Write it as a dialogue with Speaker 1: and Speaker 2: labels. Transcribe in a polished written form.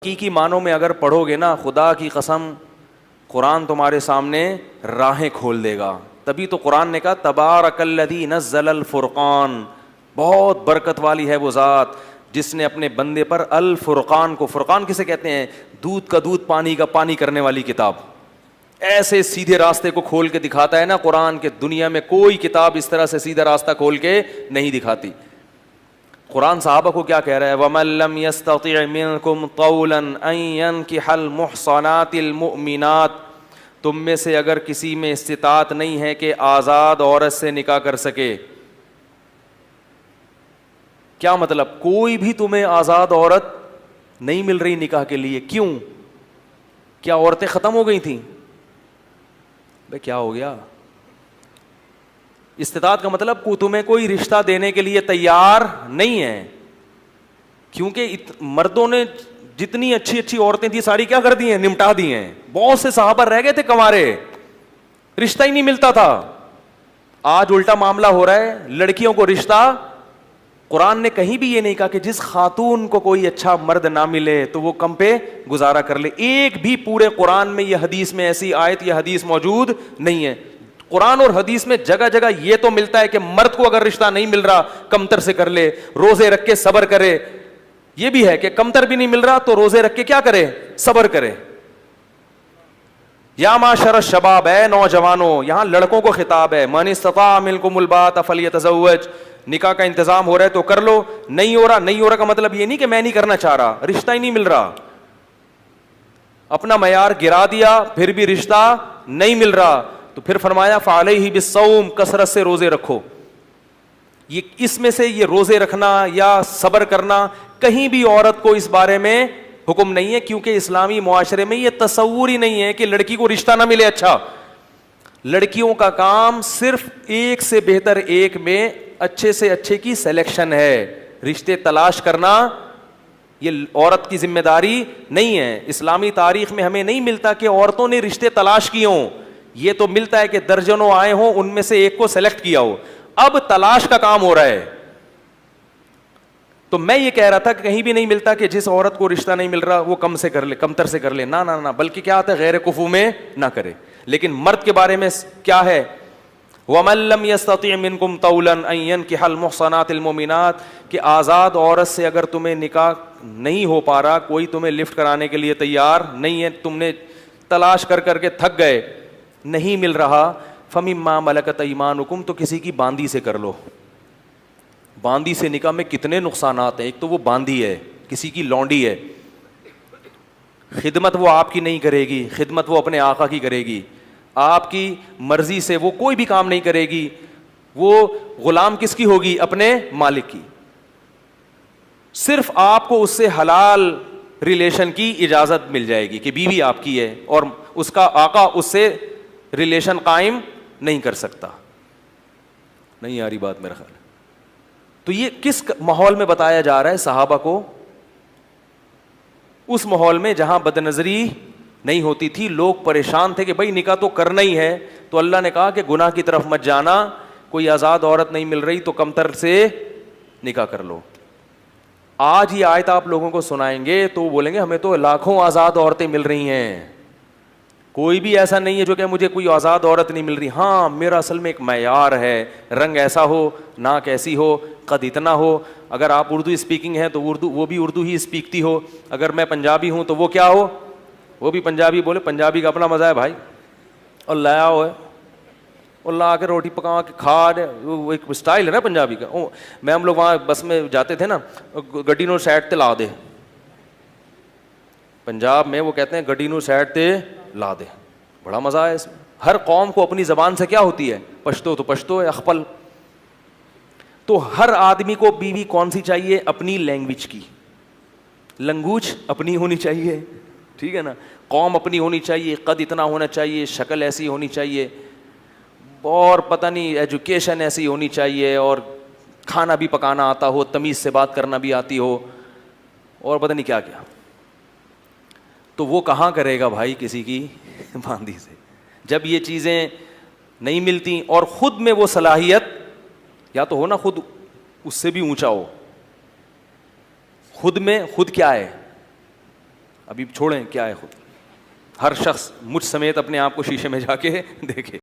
Speaker 1: حقیقی معنوں میں اگر پڑھو گے نا، خدا کی قسم قرآن تمہارے سامنے راہیں کھول دے گا. تبھی تو قرآن نے کہا تبارک الذی نزل الفرقان، بہت برکت والی ہے وہ ذات جس نے اپنے بندے پر الفرقان کو، فرقان کسے کہتے ہیں؟ دودھ کا دودھ، پانی کا پانی کرنے والی کتاب. ایسے سیدھے راستے کو کھول کے دکھاتا ہے نا قرآن، کے دنیا میں کوئی کتاب اس طرح سے سیدھا راستہ کھول کے نہیں دکھاتی. قرآن صحابہ کو کیا کہہ رہا ہے؟ وَمَن لَّمْ يَسْتَطِعْ مِنكُمْ طَوْلًا أَن يَنكِحَ الْمُحْصَنَاتِ الْمُؤْمِنَاتِ، تم میں سے اگر کسی میں استطاعت نہیں ہے کہ آزاد عورت سے نکاح کر سکے. کیا مطلب؟ کوئی بھی تمہیں آزاد عورت نہیں مل رہی نکاح کے لیے. کیوں؟ کیا عورتیں ختم ہو گئی تھیں؟ بھئی کیا ہو گیا؟ استطاعت کا مطلب تمہیں کوئی رشتہ دینے کے لیے تیار نہیں ہے، کیونکہ مردوں نے جتنی اچھی اچھی عورتیں تھیں ساری کیا کر دی ہیں؟ نمٹا دی ہیں. بہت سے صحابہ رہ گئے تھے کنوارے، رشتہ ہی نہیں ملتا تھا. آج الٹا معاملہ ہو رہا ہے، لڑکیوں کو رشتہ. قرآن نے کہیں بھی یہ نہیں کہا کہ جس خاتون کو کوئی اچھا مرد نہ ملے تو وہ کم پہ گزارا کر لے. ایک بھی پورے قرآن میں یہ حدیث میں ایسی آیت یا حدیث موجود نہیں ہے. قرآن اور حدیث میں جگہ جگہ یہ تو ملتا ہے کہ مرد کو اگر رشتہ نہیں مل رہا کمتر سے کر لے، روزے رکھ کے صبر کرے. یہ بھی ہے کہ کمتر بھی نہیں مل رہا تو روزے رکھ کے کیا کرے؟ صبر کرے. یا معاشر الشباب، اے نوجوانوں، یہاں لڑکوں کو خطاب ہے. من استطاع منکم الباءۃ فلیتزوج، نکاح کا انتظام ہو رہا ہے تو کر لو. نہیں ہو رہا، نہیں ہو رہا کا مطلب یہ نہیں کہ میں نہیں کرنا چاہ رہا، رشتہ ہی نہیں مل رہا. اپنا معیار گرا دیا پھر بھی رشتہ نہیں مل رہا تو پھر فرمایا فعلیہ بالصوم، کثرت سے روزے رکھو. یہ اس میں سے یہ روزے رکھنا یا صبر کرنا کہیں بھی عورت کو اس بارے میں حکم نہیں ہے، کیونکہ اسلامی معاشرے میں یہ تصور ہی نہیں ہے کہ لڑکی کو رشتہ نہ ملے. اچھا، لڑکیوں کا کام صرف ایک سے بہتر ایک میں اچھے سے اچھے کی سلیکشن ہے. رشتے تلاش کرنا یہ عورت کی ذمہ داری نہیں ہے. اسلامی تاریخ میں ہمیں نہیں ملتا کہ عورتوں نے رشتے تلاش کیے ہوں. یہ تو ملتا ہے کہ درجنوں آئے ہوں، ان میں سے ایک کو سلیکٹ کیا ہو. اب تلاش کا کام ہو رہا ہے. تو میں یہ کہہ رہا تھا کہ کہیں بھی نہیں ملتا کہ جس عورت کو رشتہ نہیں مل رہا وہ کم سے کر لے، کمتر سے کر لے. نہ نہ نہ، بلکہ کیا آتا ہے؟ غیر کفو میں نہ کرے. لیکن مرد کے بارے میں کیا ہے؟ وَمَن لَّمْ يَسْتَطِعْ مِنكُمْ طَوْلًا أَن يَنكِحَ الْمُحْصَنَاتِ الْمُؤْمِنَاتِ، کہ آزاد عورت سے اگر تمہیں نکاح نہیں ہو پا رہا، کوئی تمہیں لفٹ کرانے کے لیے تیار نہیں ہے، تم نے تلاش کر کر کے تھک گئے، نہیں مل رہا، فَمِمَّا مَلَكَتْ أَيْمَانُكُمْ، تو کسی کی باندی سے کر لو. باندی سے نکاح میں کتنے نقصانات ہیں. ایک تو وہ باندی ہے، کسی کی لونڈی ہے، خدمت وہ آپ کی نہیں کرے گی، خدمت وہ اپنے آقا کی کرے گی. آپ کی مرضی سے وہ کوئی بھی کام نہیں کرے گی. وہ غلام کس کی ہوگی؟ اپنے مالک کی. صرف آپ کو اس سے حلال ریلیشن کی اجازت مل جائے گی کہ بیوی آپ کی ہے اور اس کا آقا اس سے ریلیشن قائم نہیں کر سکتا. نہیں آ رہی بات میرا خیال. تو یہ کس ماحول میں بتایا جا رہا ہے صحابہ کو؟ اس ماحول میں جہاں بد نظری نہیں ہوتی تھی، لوگ پریشان تھے کہ بھائی نکاح تو کرنا ہی ہے. تو اللہ نے کہا کہ گناہ کی طرف مت جانا، کوئی آزاد عورت نہیں مل رہی تو کمتر سے نکاح کر لو. آج یہ آیت آپ لوگوں کو سنائیں گے تو وہ بولیں گے ہمیں تو لاکھوں آزاد عورتیں مل رہی ہیں، کوئی بھی ایسا نہیں ہے جو کہ مجھے کوئی آزاد عورت نہیں مل رہی. ہاں، میرا اصل میں ایک معیار ہے، رنگ ایسا ہو، ناک ایسی ہو، قد اتنا ہو. اگر آپ اردو اسپیکنگ ہیں تو اردو، وہ بھی اردو ہی اسپیکتی ہو. اگر میں پنجابی ہوں تو وہ کیا ہو؟ وہ بھی پنجابی بولے. پنجابی کا اپنا مزہ ہے بھائی. اور لایا ہو ہے اور لا کے روٹی پکا کے کھا دے، وہ ایک اسٹائل ہے نا پنجابی کا. میں ہم لوگ وہاں بس میں جاتے تھے نا، گڈی نو سائڈ تے لا دے. پنجاب میں وہ کہتے ہیں گڈی نو سائڈ تے لا دے. بڑا مزہ ہے اس میں. ہر قوم کو اپنی زبان سے کیا ہوتی ہے؟ پشتو تو پشتو ہے، اخپل. تو ہر آدمی کو بیوی کون سی چاہیے؟ اپنی لینگویج کی. لنگوج اپنی ہونی چاہیے، ٹھیک ہے نا. قوم اپنی ہونی چاہیے، قد اتنا ہونا چاہیے، شکل ایسی ہونی چاہیے، اور پتہ نہیں ایجوکیشن ایسی ہونی چاہیے، اور کھانا بھی پکانا آتا ہو، تمیز سے بات کرنا بھی آتی ہو، اور پتہ نہیں کیا کیا. تو وہ کہاں کرے گا بھائی کسی کی باندی سے؟ جب یہ چیزیں نہیں ملتی اور خود میں وہ صلاحیت یا تو ہو نا، خود اس سے بھی اونچا ہو. خود میں خود کیا ہے؟ ابھی چھوڑیں کیا ہے خود. ہر شخص مجھ سمیت اپنے آپ کو شیشے میں جا کے دیکھے.